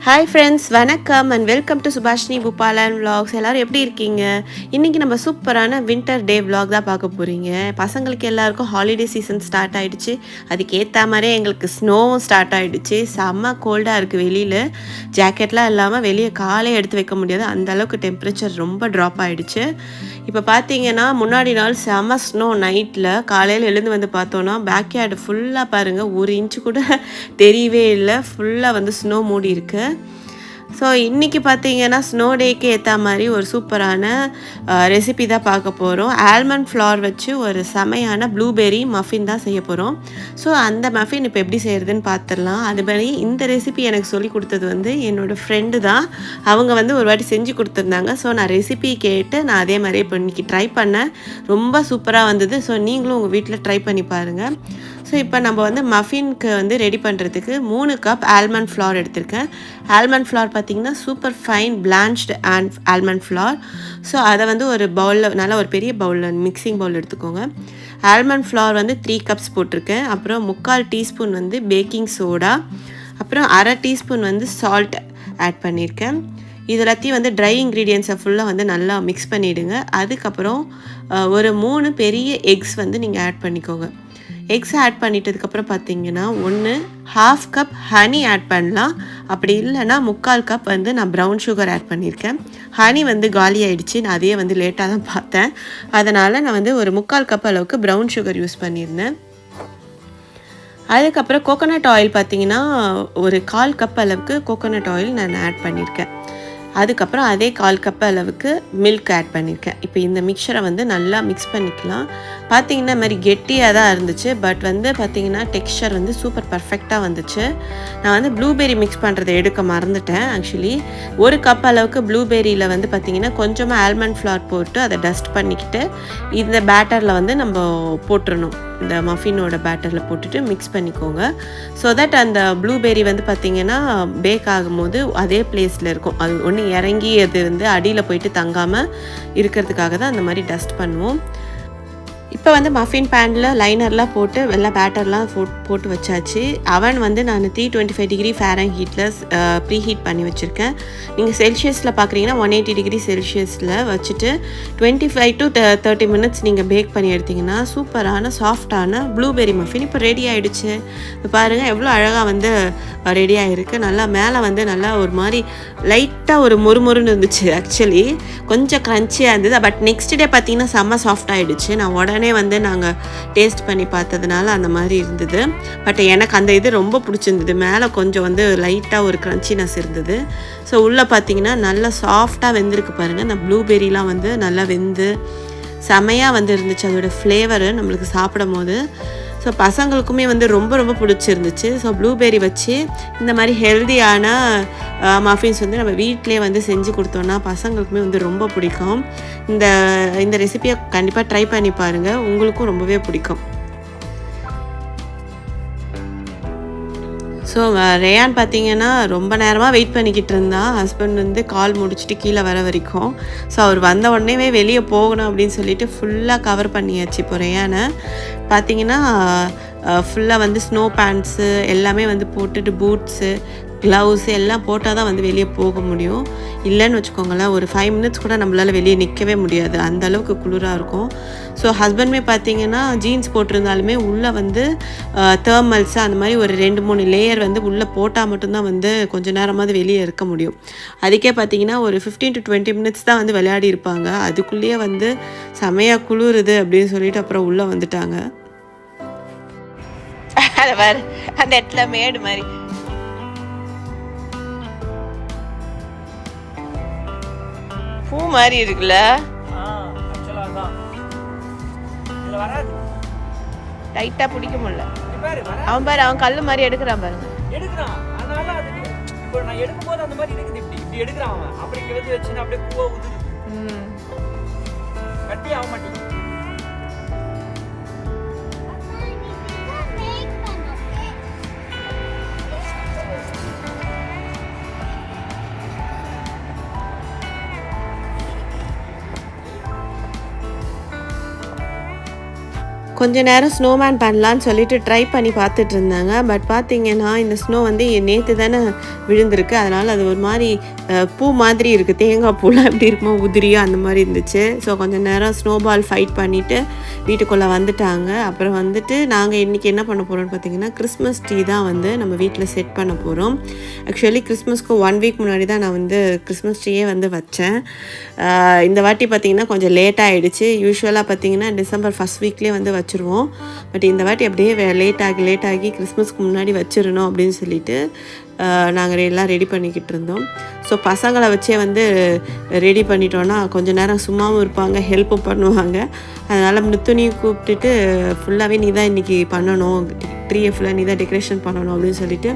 Hi friends, வணக்கம் and welcome to Subhashini Boopalan vlogs. எல்லாரும் எப்படி இருக்கீங்க? இன்றைக்கி நம்ம சூப்பரான வின்டர் டே vlog தான் பார்க்க போகிறீங்க. பசங்களுக்கு எல்லாருக்கும் ஹாலிடே சீசன் ஸ்டார்ட் ஆகிடுச்சு. அதுக்கேற்ற மாதிரியே எங்களுக்கு ஸ்னோவும் ஸ்டார்ட் ஆகிடுச்சு. செம்ம கோல்டாக இருக்குது வெளியில். ஜாக்கெட்லாம் இல்லாமல் வெளியே காலே எடுத்து வைக்க முடியாது, அந்த அளவுக்கு டெம்பரேச்சர் ரொம்ப ட்ராப் ஆகிடுச்சு. இப்போ பார்த்தீங்கன்னா முன்னாடி நாள் செம்ம ஸ்னோ. நைட்டில் காலையில் எழுந்து வந்து பார்த்தோன்னா பேக்யார்டு ஃபுல்லாக பாருங்கள், ஒரு இன்ச்சு கூட தெரியவே இல்லை. ஃபுல்லாக வந்து ஸ்னோ மூடி இருக்குது. ஸோ இன்றைக்கி பார்த்தீங்கன்னா ஸ்னோ டேக்கு ஏற்ற மாதிரி ஒரு சூப்பரான ரெசிபி தான் பார்க்க போகிறோம். ஆல்மண்ட் ஃப்ளார் வச்சு ஒரு செமையான ப்ளூபெர்ரி மஃபின் தான் செய்ய போகிறோம். ஸோ அந்த மஃபின் இப்போ எப்படி செய்கிறதுன்னு பார்த்துடலாம். அதுபடி இந்த ரெசிபி எனக்கு சொல்லி கொடுத்தது வந்து என்னோடய ஃப்ரெண்டு தான். அவங்க வந்து ஒரு வாட்டி செஞ்சு கொடுத்துருந்தாங்க. ஸோ நான் ரெசிபி கேட்டு நான் அதே மாதிரி இப்போ இன்றைக்கி ட்ரை பண்ணேன். ரொம்ப சூப்பராக வந்தது. ஸோ நீங்களும் உங்கள் வீட்டில் ட்ரை பண்ணி பாருங்கள். ஸோ இப்போ நம்ம வந்து மஃபின்க்கு வந்து ரெடி பண்ணுறதுக்கு 3 கப் ஆல்மண்ட் ஃப்ளார் எடுத்திருக்கேன். ஆல்மண்ட் ஃப்ளார் பார்த்திங்கன்னா super fine blanched almond flour. So அதை வந்து ஒரு பவுலில், நல்லா ஒரு பெரிய பவுலில், மிக்சிங் பவுல் எடுத்துக்கோங்க. ஆல்மண்ட் ஃப்ளார் வந்து 3 கப்ஸ் போட்டிருக்கேன். அப்புறம் 3/4 டீஸ்பூன் வந்து பேக்கிங் சோடா, அப்புறம் 1/2 டீஸ்பூன் வந்து சால்ட் ஆட் பண்ணியிருக்கேன். இது எல்லாத்தையும் வந்து ட்ரை இன்க்ரீடியன்ஸை ஃபுல்லாக வந்து நல்லா மிக்ஸ் பண்ணிவிடுங்க. அதுக்கப்புறம் ஒரு 3 பெரிய எக்ஸ் வந்து நீங்கள் ஆட் பண்ணிக்கோங்க. எக்ஸ் ஆட் பண்ணிட்டதுக்கப்புறம் பார்த்தீங்கன்னா 1/2 கப் ஹனி ஆட் பண்ணலாம். அப்படி இல்லைன்னா 3/4 கப் வந்து நான் ப்ரௌன் சுகர் ஆட் பண்ணியிருக்கேன். ஹனி வந்து காலி ஆகிடுச்சு, நான் அதையே வந்து லேட்டாக தான் பார்த்தேன். அதனால் நான் வந்து ஒரு 3/4 கப் அளவுக்கு ப்ரௌன் சுகர் யூஸ் பண்ணியிருந்தேன். அதுக்கப்புறம் கோகோனட் ஆயில் பார்த்தீங்கன்னா ஒரு 1/4 கப் அளவுக்கு கோகோனட் ஆயில் நான் ஆட் பண்ணியிருக்கேன். அதுக்கப்புறம் அதே 1/4 கப் அளவுக்கு மில்க் ஆட் பண்ணியிருக்கேன். இப்போ இந்த மிக்சரை வந்து நல்லா மிக்ஸ் பண்ணிக்கலாம். பார்த்தீங்கன்னா இந்த மாதிரி கெட்டியாக தான் இருந்துச்சு, பட் வந்து பார்த்திங்கன்னா டெக்ஸ்சர் வந்து சூப்பர் பர்ஃபெக்டாக வந்துச்சு. நான் வந்து ப்ளூபெர்ரி மிக்ஸ் பண்ணுறதை எடுக்க மறந்துட்டேன். ஆக்சுவலி 1 கப் அளவுக்கு ப்ளூபெர்ரியில் வந்து பார்த்திங்கன்னா கொஞ்சமாக ஆல்மண்ட் ஃப்ளார் போட்டு அதை டஸ்ட் பண்ணிக்கிட்டு இந்த பேட்டரில் வந்து நம்ம போட்டுறணும். இந்த மஃபினோட பேட்டரில் போட்டுட்டு மிக்ஸ் பண்ணிக்கோங்க. ஸோ தட் அந்த ப்ளூபெர்ரி வந்து பார்த்திங்கன்னா பேக் ஆகும்போது அதே பிளேஸில் இருக்கும். அது ஒன்று இறங்கி அது வந்து அடியில் போயிட்டு தங்காமல் இருக்கிறதுக்காக தான் அந்த மாதிரி டஸ்ட் பண்ணுவோம். இப்போ வந்து மஃபின் பேனில் லைனர்லாம் போட்டு வெள்ளை பேட்டர்லாம் போட்டு வச்சாச்சு. அவன் வந்து நான் 325 டிகிரி ஃபாரன்ஹீட்டில் ப்ரீ ஹீட் பண்ணி வச்சுருக்கேன். நீங்கள் செல்சியஸில் பார்க்குறீங்கன்னா 180 டிகிரி செல்சியஸில் வச்சுட்டு 25 to 30 மினிட்ஸ் நீங்கள் பேக் பண்ணி எடுத்திங்கன்னா சூப்பரான சாஃப்டான ப்ளூபெர்ரி மஃபின் இப்போ ரெடி ஆகிடுச்சு. இப்போ பாருங்கள் எவ்வளோ அழகாக வந்து ரெடி ஆகிருக்கு. நல்லா மேலே வந்து நல்லா ஒரு மாதிரி லைட்டாக ஒரு மொறுமொறுன்னு இருந்துச்சு. ஆக்சுவலி கொஞ்சம் க்ரன்ச்சியாக இருந்தது. பட் நெக்ஸ்ட் டே பார்த்திங்கன்னா செம்ம சாஃப்ட் ஆகிடுச்சு. நான் உடனே வந்து நாங்கள் டேஸ்ட் பண்ணி பார்த்ததுனால அந்த மாதிரி இருந்தது. பட் எனக்கு அந்த இது ரொம்ப பிடிச்சிருந்தது. மேலே கொஞ்சம் வந்து லைட்டாக ஒரு க்ரன்ச்சினஸ் இருந்தது. ஸோ உள்ளே பார்த்தீங்கன்னா நல்லா சாஃப்டாக வெந்திருக்கு பாருங்கள். அந்த ப்ளூபெர்ரிலாம் வந்து நல்லா வெந்து செமையாக வந்து இருந்துச்சு. அதோடய ஃப்ளேவரு நம்மளுக்கு சாப்பிடும் போது ஸோ பசங்களுக்குமே வந்து ரொம்ப ரொம்ப பிடிச்சிருந்துச்சு. ஸோ ப்ளூபெர்ரி வச்சு இந்த மாதிரி ஹெல்தியான மஃபின்ஸ் வந்து நம்ம வீட்டிலே வந்து செஞ்சு கொடுத்தோன்னா பசங்களுக்குமே வந்து ரொம்ப பிடிக்கும். இந்த ரெசிபியை கண்டிப்பாக ட்ரை பண்ணி பாருங்கள், உங்களுக்கும் ரொம்பவே பிடிக்கும். ஸோ ரேயான் பார்த்தீங்கன்னா ரொம்ப நேரமாக வெயிட் பண்ணிக்கிட்டு இருந்தான். ஹஸ்பண்ட் வந்து கால் முடிச்சுட்டு கீழே வர வரைக்கும். ஸோ அவர் வந்த உடனே வெளியே போகணும் அப்படின்னு சொல்லிட்டு ஃபுல்லாக கவர் பண்ணியாச்சு. இப்போ ரேயானை பார்த்தீங்கன்னா ஃபுல்லாக வந்து ஸ்னோ பேண்ட்ஸு எல்லாமே வந்து போட்டுட்டு பூட்ஸு க்ளவுஸு எல்லாம் போட்டால் தான் வந்து வெளியே போக முடியும். இல்லைன்னு வச்சுக்கோங்களேன், ஒரு 5 மினிட்ஸ் கூட நம்மளால் வெளியே நிற்கவே முடியாது, அந்த அளவுக்கு குளிராக இருக்கும். ஸோ ஹஸ்பண்டுமே பார்த்தீங்கன்னா ஜீன்ஸ் போட்டிருந்தாலுமே உள்ளே வந்து தேர்மல்ஸு அந்த மாதிரி ஒரு 2-3 லேயர் வந்து உள்ளே போட்டால் மட்டும்தான் வந்து கொஞ்சம் நேரமாவது வெளியே இருக்க முடியும். அதுக்கே பார்த்தீங்கன்னா ஒரு 15 to 20 மினிட்ஸ் தான் வந்து விளையாடி இருப்பாங்க. அதுக்குள்ளேயே வந்து செமையாக குளிருது அப்படின்னு சொல்லிட்டு அப்புறம் உள்ளே வந்துட்டாங்க. அதை வேறு அந்த இடத்துல மேடு மாதிரி பூ மாதிரி இருக்குல்ல, டைட்டா பிடிக்க முடியல. அவன் பாரு, அவன் கல்லு மாதிரி எடுக்கிறான் பாருங்க. கொஞ்ச நேரம் ஸ்னோமேன் பண்ணலான்னு சொல்லிட்டு ட்ரை பண்ணி பார்த்துட்டு இருந்தாங்க. பட் பார்த்தீங்கன்னா இந்த ஸ்னோ வந்து நேற்று தானே விழுந்திருக்கு. அதனால் அது ஒரு மாதிரி பூ மாதிரி இருக்குது. தேங்காய் பூலாம் எப்படி இருக்குமோ உதிரியாக அந்த மாதிரி இருந்துச்சு. ஸோ கொஞ்சம் நேரம் ஸ்னோபால் ஃபைட் பண்ணிவிட்டு வீட்டுக்குள்ளே வந்துட்டாங்க. அப்புறம் வந்துட்டு நாங்கள் இன்றைக்கி என்ன பண்ண போகிறோம்னு பார்த்தீங்கன்னா கிறிஸ்மஸ் ட்ரீ தான் வந்து நம்ம வீட்டில் செட் பண்ண போகிறோம். ஆக்சுவலி கிறிஸ்மஸ்க்கு 1 வீக் முன்னாடி தான் நான் வந்து கிறிஸ்மஸ் ட்ரீயே வந்து வச்சேன். இந்த வாட்டி பார்த்திங்கன்னா கொஞ்சம் லேட்டாக ஆகிடுச்சு. யூஸ்வலாக பார்த்திங்கன்னா டிசம்பர் ஃபஸ்ட் வீக்லேயே வந்து வச்சுருவோம். பட் இந்த வாட்டி அப்படியே லேட் ஆகி கிறிஸ்மஸ்க்கு முன்னாடி வச்சிடணும் அப்படின்னு சொல்லிட்டு நாங்கள் எல்லாம் ரெடி பண்ணிக்கிட்டு இருந்தோம். ஸோ பசங்களை வச்சே வந்து ரெடி பண்ணிட்டோன்னா கொஞ்சம் நேரம் சும்மாவும் இருப்பாங்க, ஹெல்ப்பும் பண்ணுவாங்க. அதனால் மிருத்துனியும் கூப்பிட்டுட்டு ஃபுல்லாகவே நீ தான் இன்றைக்கி பண்ணணும், ட்ரீயை ஃபுல்லாக நீ தான் டெக்கரேஷன் பண்ணணும் அப்படின்னு சொல்லிட்டு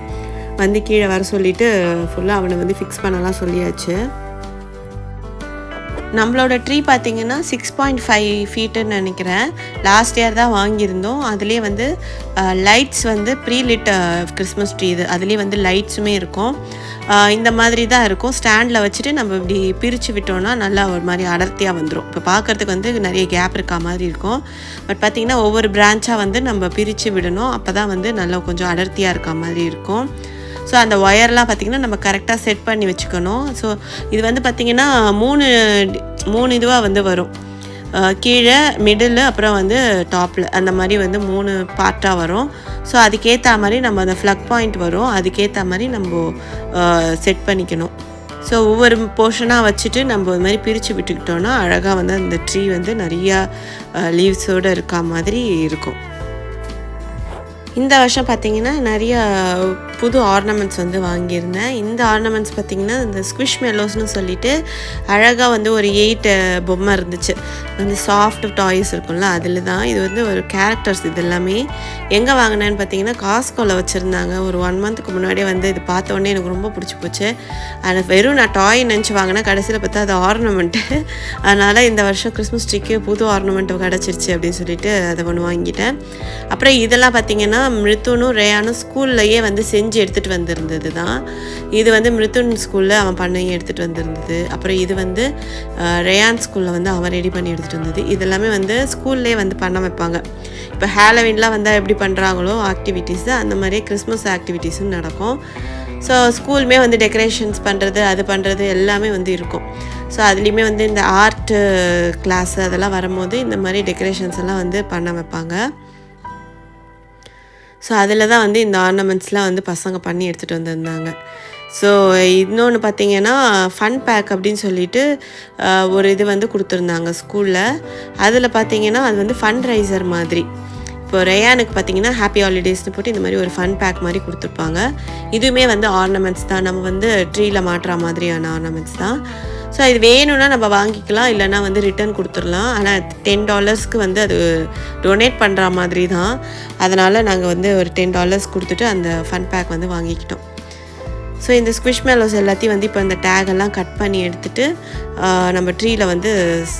வந்து கீழே வர சொல்லிவிட்டு ஃபுல்லாக அவனை வந்து ஃபிக்ஸ் பண்ணலாம் சொல்லியாச்சு. நம்மளோட ட்ரீ பார்த்திங்கன்னா 6.5 ஃபீட்டுன்னு நினைக்கிறேன். லாஸ்ட் இயர் தான் வாங்கியிருந்தோம். அதுலேயே வந்து லைட்ஸ் வந்து ப்ரீலிட் கிறிஸ்மஸ் ட்ரீ இது. அதுலேயே வந்து லைட்ஸுமே இருக்கும். இந்த மாதிரி தான் இருக்கும். ஸ்டாண்டில் வச்சுட்டு நம்ம இப்படி பிரித்து விட்டோம்னா நல்லா ஒரு மாதிரி அடர்த்தியாக வந்துடும். இப்போ பார்க்குறதுக்கு வந்து நிறைய கேப் இருக்கா மாதிரி இருக்கும். பட் பார்த்திங்கன்னா ஒவ்வொரு பிரான்ச்சாக வந்து நம்ம பிரித்து விடணும். அப்போ தான் வந்து நல்லா கொஞ்சம் அடர்த்தியாக இருக்கா மாதிரி இருக்கும். ஸோ அந்த ஒயர்லாம் பார்த்திங்கன்னா நம்ம கரெக்டாக செட் பண்ணி வச்சுக்கணும். ஸோ இது வந்து பார்த்திங்கன்னா மூணு இதுவாக வந்து வரும். கீழே, மிடில், அப்புறம் வந்து டாப்பில் அந்த மாதிரி வந்து 3 பார்ட்டாக வரும். ஸோ அதுக்கேற்ற மாதிரி நம்ம அந்த ஃப்ளக் பாயிண்ட் வரும். அதுக்கேற்ற மாதிரி நம்ம செட் பண்ணிக்கணும். ஸோ ஒவ்வொரு போர்ஷனாக வச்சுட்டு நம்ம இது மாதிரி பிரித்து விட்டுக்கிட்டோன்னா அழகாக வந்து அந்த ட்ரீ வந்து நிறையா லீவ்ஸோடு இருக்கா மாதிரி இருக்கும். இந்த வருஷம் பார்த்திங்கன்னா நிறையா புது ஆர்னமெண்ட்ஸ் வந்து வாங்கியிருந்தேன். இந்த ஆர்னமெண்ட்ஸ் பார்த்திங்கன்னா இந்த ஸ்குவிஷ் மெல்லோஸ்னு சொல்லிட்டு அழகாக வந்து ஒரு 8 பொம்மை இருந்துச்சு. வந்து சாஃப்ட் டாய்ஸ் இருக்கும்ல, அதில் தான். இது வந்து ஒரு கேரக்டர்ஸ். இது எல்லாமே எங்கே வாங்கினேன்னு பார்த்தீங்கன்னா காஸ்கோவில் வச்சுருந்தாங்க. ஒரு 1 மந்த்துக்கு முன்னாடியே வந்து இது பார்த்த உடனே எனக்கு ரொம்ப பிடிச்சி போச்சு. ஆனால் வெறும் நான் டாய் நினச்சி வாங்கினேன், கடைசியில் பார்த்தா அது ஆர்னமெண்ட்டு. அதனால் இந்த வருஷம் கிறிஸ்மஸ் ட்ரீக்கு புது ஆர்னமெண்ட்டு கிடச்சிருச்சு அப்படின்னு சொல்லிட்டு அதை ஒன்று வாங்கிட்டேன். அப்புறம் இதெல்லாம் பார்த்திங்கன்னா மிருத்துனும் ரேயானும் ஸ்கூல்லையே வந்து செஞ்சு எடுத்துகிட்டு வந்திருந்தது தான். இது வந்து மிருத்துன் ஸ்கூலில் அவன் பண்ணையும் எடுத்துகிட்டு வந்திருந்தது. அப்புறம் இது வந்து ரேயான் ஸ்கூலில் வந்து அவன் ரெடி பண்ணி எடுத்துகிட்டு வந்தது. இதெல்லாமே வந்து ஸ்கூல்லே வந்து பண்ண வைப்பாங்க. இப்போ ஹாலோவின்லாம் வந்து எப்படி பண்ணுறாங்களோ ஆக்டிவிட்டீஸு, அந்த மாதிரியே கிறிஸ்மஸ் ஆக்டிவிட்டீஸும் நடக்கும். ஸோ ஸ்கூலுமே வந்து டெக்கரேஷன்ஸ் பண்ணுறது, அது பண்ணுறது எல்லாமே வந்து இருக்கும். ஸோ அதுலேயுமே வந்து இந்த ஆர்ட்டு கிளாஸு அதெல்லாம் வரும்போது இந்த மாதிரி டெக்கரேஷன்ஸ் எல்லாம் வந்து பண்ண வைப்பாங்க. ஸோ அதில் தான் வந்து இந்த ஆர்னமெண்ட்ஸ்லாம் வந்து பசங்க பண்ணி எடுத்துகிட்டு வந்திருந்தாங்க. ஸோ இன்னொன்று பார்த்திங்கன்னா ஃபன் பேக் அப்படின்னு சொல்லிட்டு ஒரு இது வந்து கொடுத்துருந்தாங்க ஸ்கூலில். அதில் பார்த்திங்கன்னா அது வந்து ஃபண்ட் ரைசர் மாதிரி. இப்போ ரேயானுக்கு பார்த்திங்கன்னா ஹாப்பி ஹாலிடேஸ்னு போட்டு இந்த மாதிரி ஒரு ஃபன் பேக் மாதிரி கொடுத்துருப்பாங்க. இதுவுமே வந்து ஆர்னமெண்ட்ஸ் தான். நம்ம வந்து ட்ரீயில் மாட்டுற மாதிரியான ஆர்னமெண்ட்ஸ் தான். ஸோ இது வேணும்னா நம்ம வாங்கிக்கலாம், இல்லைனா வந்து ரிட்டர்ன் கொடுத்துடலாம். ஆனால் $10 வந்து அது டொனேட் பண்ணுற மாதிரி தான். அதனால் நாங்கள் வந்து ஒரு $10 கொடுத்துட்டு அந்த ஃபன் பேக் வந்து வாங்கிக்கிட்டோம். ஸோ இந்த ஸ்குவிஷ் மெல்லோஸ் எல்லாத்தையும் வந்து இப்போ இந்த டேகெல்லாம் கட் பண்ணி எடுத்துகிட்டு நம்ம ட்ரீயில் வந்து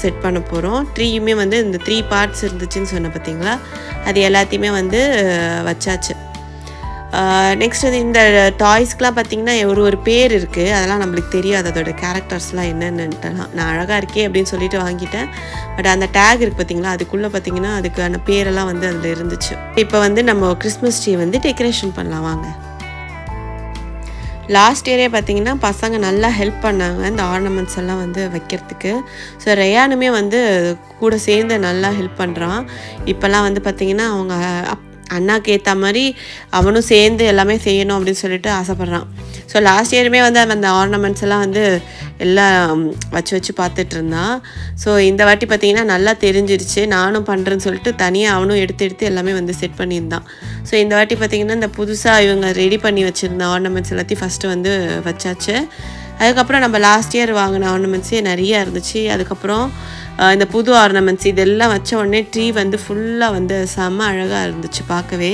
செட் பண்ண போகிறோம். ட்ரீயுமே வந்து இந்த 3 பார்ட்ஸ் இருந்துச்சுன்னு சொன்ன பார்த்திங்களா, அது எல்லாத்தையுமே வந்து வச்சாச்சு. நெக்ஸ்ட் வந்து இந்த டாய்ஸ்க்கெலாம் பார்த்திங்கன்னா ஒரு பேர் இருக்குது. அதெல்லாம் நம்மளுக்கு தெரியாது, அதோட கேரக்டர்ஸ்லாம் என்னென்னுட்டலாம். நான் அழகாக இருக்கே அப்படின்னு சொல்லிட்டு வாங்கிட்டேன். பட் அந்த டேக் இருக்குது பார்த்திங்களா, அதுக்குள்ளே பார்த்திங்கன்னா அதுக்கான பேரெல்லாம் வந்து அதில் இருந்துச்சு. இப்போ வந்து நம்ம கிறிஸ்மஸ் ட்ரீ வந்து டெக்கரேஷன் பண்ணலாம் வாங்க. லாஸ்ட் இயரே பார்த்திங்கன்னா பசங்க நல்லா ஹெல்ப் பண்ணாங்க இந்த ஆர்னமெண்ட்ஸ் எல்லாம் வந்து வைக்கிறதுக்கு. ஸோ ரேயானுமே வந்து கூட சேர்ந்து நல்லா ஹெல்ப் பண்ணுறான். இப்போல்லாம் வந்து பார்த்திங்கன்னா அவங்க அண்ணாக்கு ஏற்ற மாதிரி அவனும் சேர்ந்து எல்லாமே செய்யணும் அப்படின்னு சொல்லிட்டு ஆசைப்பட்றான். ஸோ லாஸ்ட் இயருமே வந்து அந்த ஆர்னமெண்ட்ஸ் எல்லாம் வந்து எல்லாம் வச்சு பார்த்துட்டு இருந்தான். ஸோ இந்த வாட்டி பார்த்திங்கன்னா நல்லா தெரிஞ்சிருச்சு, நானும் பண்ணுறேன்னு சொல்லிட்டு தனியாக அவனும் எடுத்து எல்லாமே வந்து செட் பண்ணியிருந்தான். ஸோ இந்த வாட்டி பார்த்திங்கன்னா இந்த புதுசாக இவங்க ரெடி பண்ணி வச்சுருந்த ஆர்னமெண்ட்ஸ் எல்லாத்தையும் ஃபஸ்ட்டு வந்து வச்சாச்சு. அதுக்கப்புறம் நம்ம லாஸ்ட் இயர் வாங்கின ஆர்னமெண்ட்ஸே நிறையா இருந்துச்சு. அதுக்கப்புறம் இந்த புது ஆர்னமெண்ட்ஸ் இதெல்லாம் வச்ச உடனே ட்ரீ வந்து ஃபுல்லாக வந்து செம்ம அழகாக இருந்துச்சு பார்க்கவே.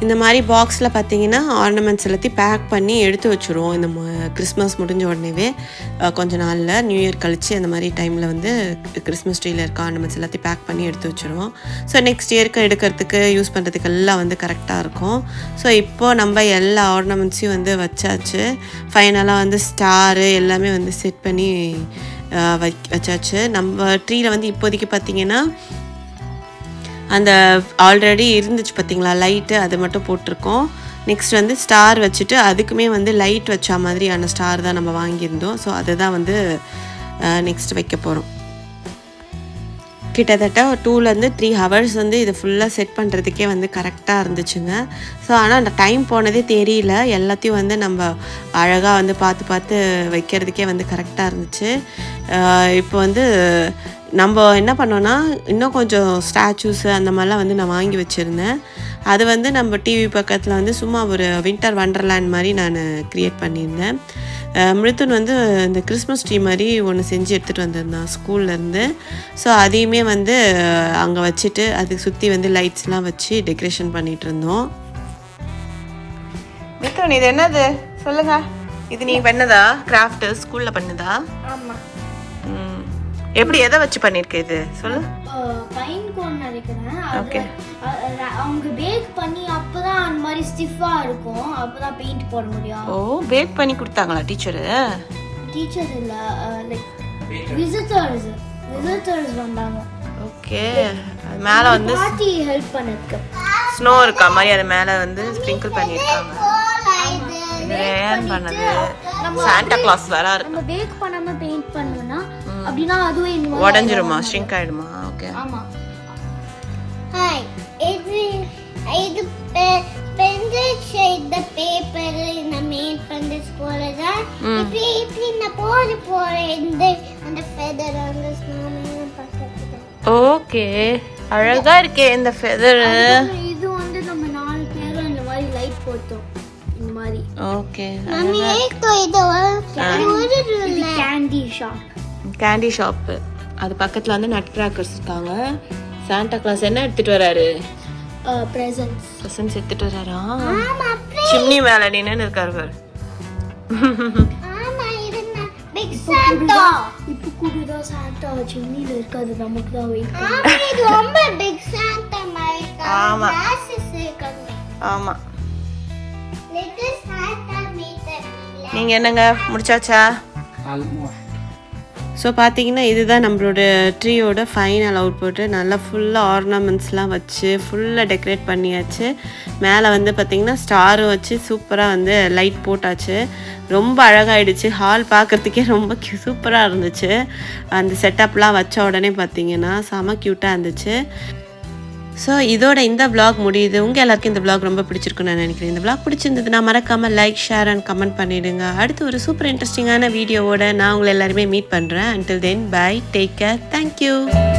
இந்த மாதிரி பாக்ஸில் பார்த்திங்கன்னா ஆர்னமெண்ட்ஸ் எல்லாத்தையும் பேக் பண்ணி எடுத்து வச்சுருவோம். இந்த கிறிஸ்மஸ் முடிஞ்ச உடனேவே கொஞ்ச நாளில் நியூ இயர் கழித்து அந்த மாதிரி டைமில் வந்து கிறிஸ்மஸ் ட்ரீயில் இருக்க ஆர்னமெண்ட்ஸ் எல்லாத்தையும் பேக் பண்ணி எடுத்து வச்சுருவோம். ஸோ நெக்ஸ்ட் இயருக்கு எடுக்கிறதுக்கு யூஸ் பண்ணுறதுக்கு எல்லாம் வந்து கரெக்டாக இருக்கும். ஸோ இப்போது நம்ம எல்லா ஆர்னமெண்ட்ஸையும் வந்து வச்சாச்சு. ஃபைனலாக வந்து ஸ்டாரு எல்லாமே வந்து செட் பண்ணி வச்சாச்சு. நம்ம ட்ரீயில் வந்து இப்போதைக்கு பார்த்திங்கன்னா அந்த ஆல்ரெடி இருந்துச்சு பார்த்தீங்களா லைட்டு, அது மட்டும் போட்டிருக்கோம். நெக்ஸ்ட் வந்து ஸ்டார் வச்சுட்டு அதுக்குமே வந்து லைட் வச்ச மாதிரியான ஸ்டார் தான் நம்ம வாங்கியிருந்தோம். ஸோ அதை தான் வந்து நெக்ஸ்ட் வைக்க போகிறோம். கிட்டத்தட்ட 2லேருந்து 3 ஹவர்ஸ் வந்து இதை ஃபுல்லாக செட் பண்ணுறதுக்கே வந்து கரெக்டாக இருந்துச்சுங்க. ஸோ ஆனால் அந்த டைம் போனதே தெரியல. எல்லாத்தையும் வந்து நம்ம அழகாக வந்து பார்த்து வைக்கிறதுக்கே வந்து கரெக்டாக இருந்துச்சு. இப்போ வந்து நம்ம என்ன பண்ணோன்னா, இன்னும் கொஞ்சம் ஸ்டாச்சூஸு அந்த மாதிரிலாம் வந்து நான் வாங்கி வச்சுருந்தேன். அது வந்து நம்ம டிவி பக்கத்தில் வந்து சும்மா ஒரு வின்டர் வண்டர்லேண்ட் மாதிரி நான் க்ரியேட் பண்ணியிருந்தேன். மிருத்துன் வந்து இந்த கிறிஸ்மஸ் ட்ரீ மாதிரி ஒன்று செஞ்சு எடுத்துகிட்டு வந்திருந்தான் ஸ்கூல்லேருந்து. ஸோ அதையுமே வந்து அங்கே வச்சுட்டு அதுக்கு சுற்றி வந்து லைட்ஸ்லாம் வச்சு டெக்கரேஷன் பண்ணிகிட்டு இருந்தோம். மிருத்துன், இது என்னது சொல்லுங்க. இது நீ பண்ணதா? கிராஃப்ட் ஸ்கூலில் பண்ணதா? ஆமாம். எப்படி எதை வச்சு பண்ணியிருக்க இது சொல்லு. பைன் கோன் நினைக்கிறேன். ஓகே. அவங்க பேக் பண்ணி அப்பதான் அந்த மாதிரி ஸ்டிஃபா இருக்கும். அப்பதான் பெயிண்ட் போட முடியும். ஓ, பேக் பண்ணி கொடுத்தாங்களா டீச்சர்? டீச்சர் இல்ல, லைக் விசிட்டர்ஸ் வந்தாங்க. ஓகே. அது மேல வந்து பார்ட்டி ஹெல்ப் பண்ணதுக்கு ஸ்னோ இருக்கா மாதிரி அது மேல வந்து ஸ்ப்ரிங்கிள் பண்ணிருக்காங்க. பண்ணது சாண்டா கிளாஸ் வேற இருக்கு. நம்ம பேக் பண்ணாம பெயிண்ட் பண்ணனும்னா அப்படினா அதுவே உடைஞ்சிருமா, ஷ்ரிங்க் ஆயிடுமா? ஓகே. ஆமா. ஹாய், இது பென்சில் ஷேட் தி பேப்பர் நான் மேட் பண்ண போறதா. இப்படி நான் போறேன் இந்த அந்த ஃபெதர் அந்த ஸ்னோமேன் பக்கத்துல. ஓகே, அழகா இருக்கே இந்த ஃபெதர். இது வந்து நம்ம 4 பேரும் இந்த மாதிரி லைட் போட்டோம் இந்த மாதிரி. ஓகே. மம்மி ஏதோ இது கேண்டி ஷாப். Candy shop. அது பக்கத்துல வந்து நட் கிராக்கர்ஸ் இருக்காங்க. சாண்டா கிளாஸ் என்ன எடுத்துட்டு வராரு? பிரசன்ட்ஸ் எடுத்துட்டு வராரா? ஆமா. சிம்னி மேல நின்னு இருக்காரு பாரு. ஆமா, இது பிக் சாண்டா. இப்போ கூடுதா சாண்டா சிம்னில இருக்காது, நமக்கு தான் வெயிட் பண்ணு. ஆமா, இது ரொம்ப பிக் சாண்டா மாதிரி. ஆமா. கிளாसेस இருக்காங்க. ஆமா. லேட்டஸ்ட் சாண்டா மீட்டர். நீங்க என்னங்க முடிச்சாச்சா? ஆல்மோஸ்ட். ஸோ பார்த்தீங்கன்னா இதுதான் நம்மளோட ட்ரீயோட ஃபைனல் அவுட்புட்டு. நல்லா ஃபுல்லாக ஆர்னமெண்ட்ஸ்லாம் வச்சு ஃபுல்லாக டெக்கரேட் பண்ணியாச்சு. மேலே வந்து பார்த்திங்கன்னா ஸ்டாரும் வச்சு சூப்பராக வந்து லைட் போட்டாச்சு. ரொம்ப அழகாயிடுச்சு. ஹால் பார்க்குறதுக்கே ரொம்ப சூப்பராக இருந்துச்சு. அந்த செட்டப்லாம் வச்ச உடனே பார்த்திங்கன்னா செம க்யூட்டாக இருந்துச்சு. ஸோ இதோட இந்த விளாக் முடியுது. உங்கள் எல்லாருக்கும் இந்த விளாக் ரொம்ப பிடிச்சிருக்குன்னு நான் நினைக்கிறேன். இந்த விளாக் பிடிச்சிருந்ததுன்னா மறக்காமல் லைக், ஷேர் அண்ட் கமெண்ட் பண்ணிவிடுங்க. அடுத்து ஒரு சூப்பர் இன்ட்ரெஸ்டிங்கான வீடியோவோட நான் உங்களை எல்லாருமே மீட் பண்ணுறேன். until then, bye, take care, thank you.